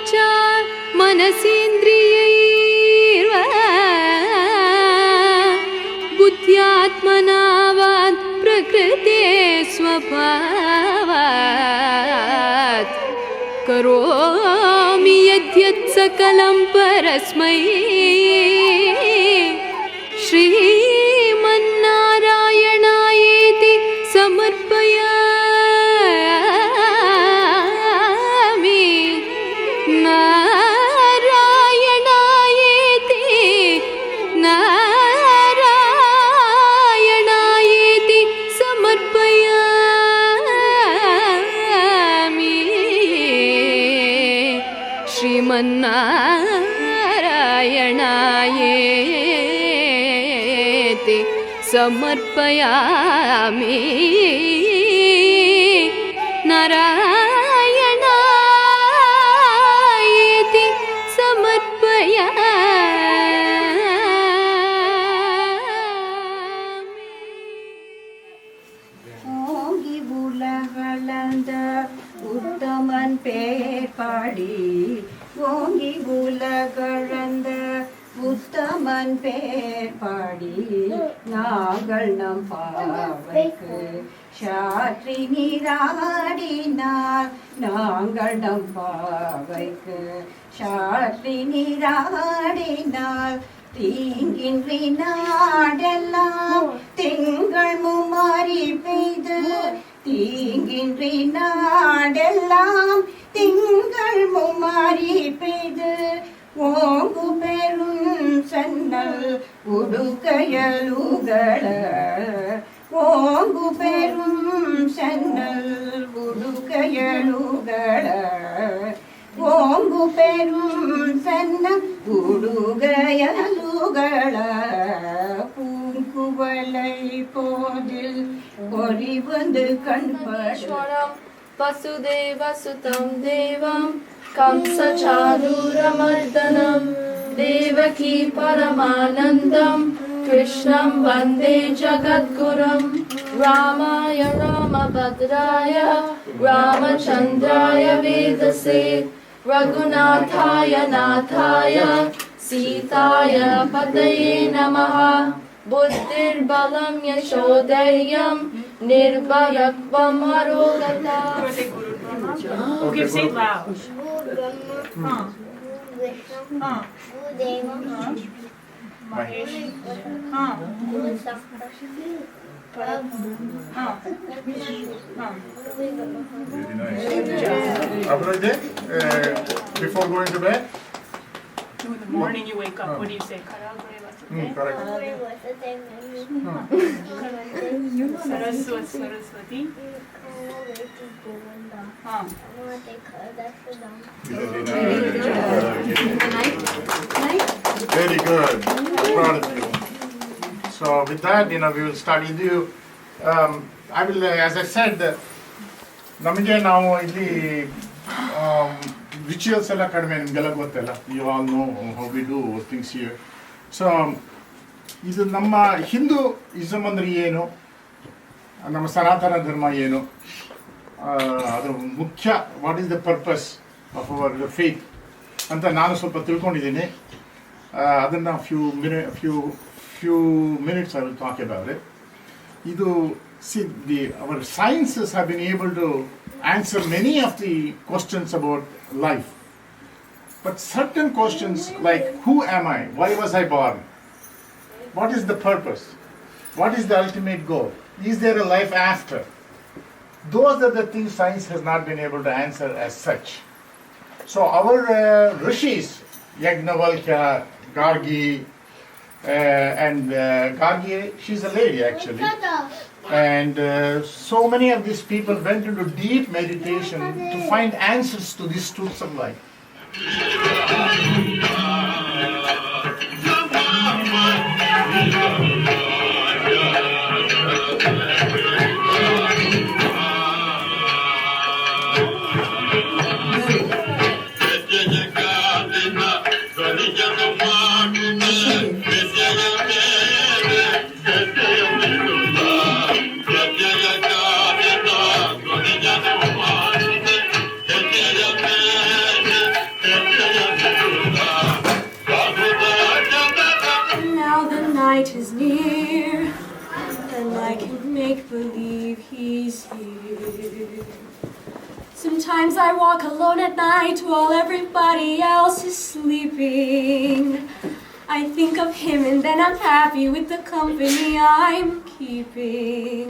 वाचा मनसीन्द्रियैर्वा बुद्ध्यात्मना वा प्रकृते स्वभावात् करोमि यद्यत् सकलं परस्मै श्रीमन्नारायणायेति समर्पयामि नारायणायेति समर्पयामि श्रीमन्नारायणायेति समर्पयामि नारायणायेति समर्पयामि. ஓங்கி உலகளந்த உத்தமன் பேர் பாடி ஓங்கி உலகளந்த உத்தமன் பேர் பாடி நாங்கள் நம் பாவைக்கு சாற்றி நீராடினார் நாங்கள் நம் பாவைக்கு சாற்றி நீராடினார் தீங்கின்றி நாடெல்லாம் திங்கள் மும்மாறி பெய்து தீங்கின்றி நாடெல்லாம் திங்கள் மும்மாறி பெய்து ஓங்கு பெரும் சன்னல் உடுக்கையலுகள ஓங்கு பெரும் சன்னல் உடுக்கையலுகள ஓங்கு பெரும் சன்ன உடுகையலுகள பூங்குவலை போதில் பொறி வந்து கண்படம் वसुदेवसुतं देवं कंसचाणूरमर्दनं देवकी परमानन्दं कृष्णं वन्दे जगद्गुरुं रामाय रामभद्राय रामचन्द्राय वेदसे रघुनाथाय नाथाय सीताय पतये नमः बुद्धिर्बलं यशोधैर्यं निर्भयत्वं अरोगता. Okay, say it loud. Mahesh. Very nice. Abhiraj, before going to bed? In the morning you wake up, what do you say? Correct. Saraswati. Very good. Proud of you. So with that, we will start with you. I will, as I said, ನಮಗೆ ನಾವು ಇಲ್ಲಿ rituals ಎಲ್ಲ ಕಡಿಮೆ ನಿಮಗೆಲ್ಲ ಗೊತ್ತಲ್ಲ, you all know how we do things here. So ಇದು ನಮ್ಮ ಹಿಂದೂ ಇಸಮ್ ಅಂದರೆ ಏನು, ನಮ್ಮ ಸನಾತನ ಧರ್ಮ ಏನು, ಅದರ ಮುಖ್ಯ what is the purpose of our faith ಅಂತ ನಾನು ಸ್ವಲ್ಪ ತಿಳ್ಕೊಂಡಿದ್ದೀನಿ. ಅದನ್ನು few minutes I will talk about it. ಇದು our sciences have been able to answer many of the questions about life. But certain questions like who am I? Why was I born? What is the purpose? What is the ultimate goal? Is there a life after? Those are the things science has not been able to answer as such. So our rishis, Yagnavalkya, Gargi, and Gargi, she's a lady actually. And so many of these people went into deep meditation to find answers to these truths of life. make believe he's here. Sometimes I walk alone at night while everybody else is sleeping. I think of him and then I'm happy with the company I'm keeping.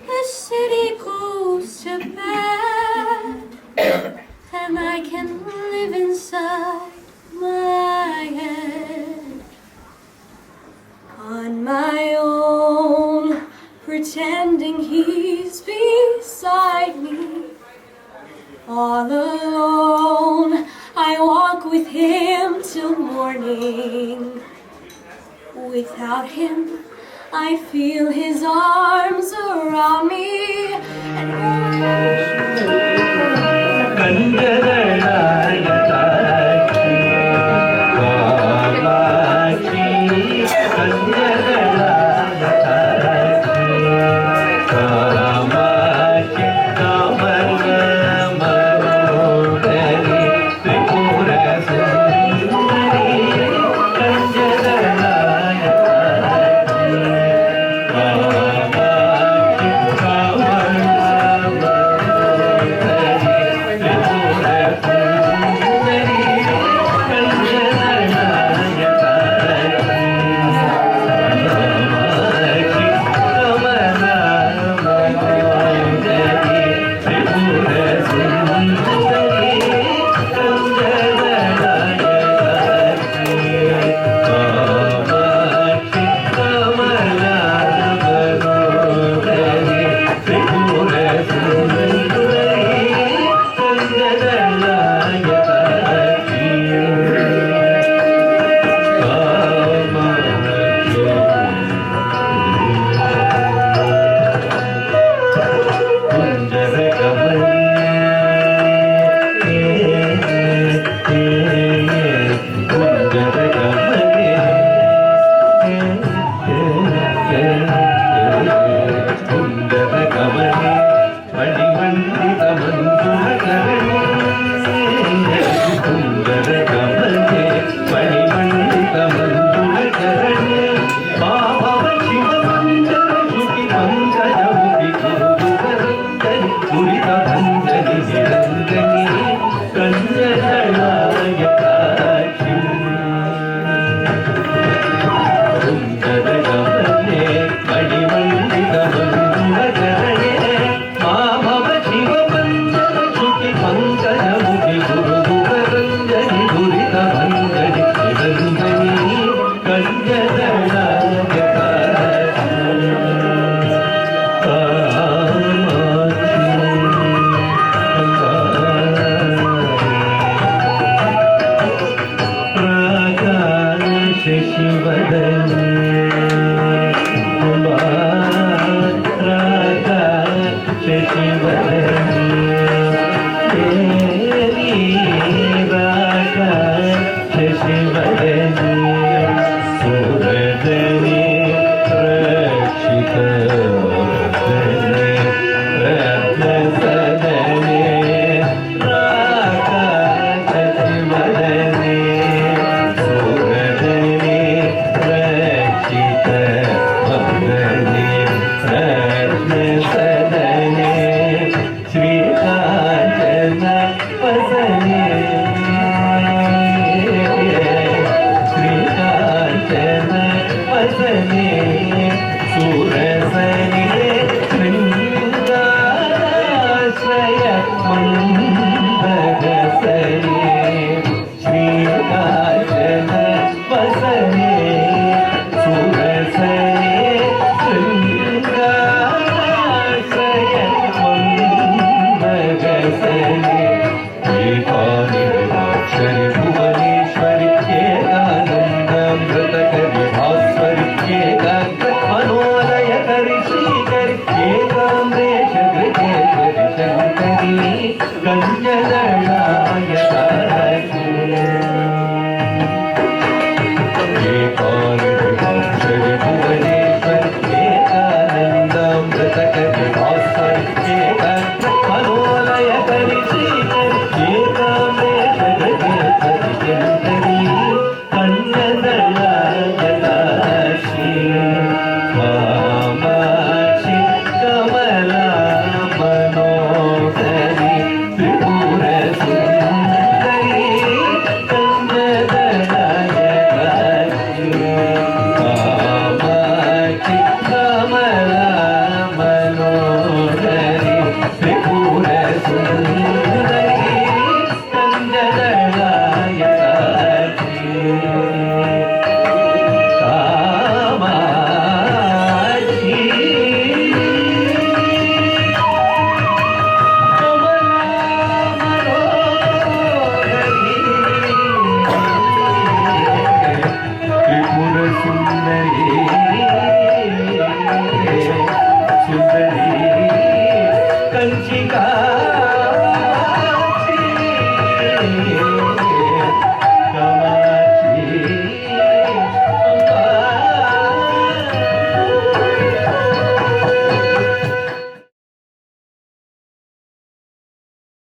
The city goes to bed and I can live inside my head on my own, pretending he's beside me. All alone, I walk with him till morning. Without him, I feel his arms around me. Mama Shikha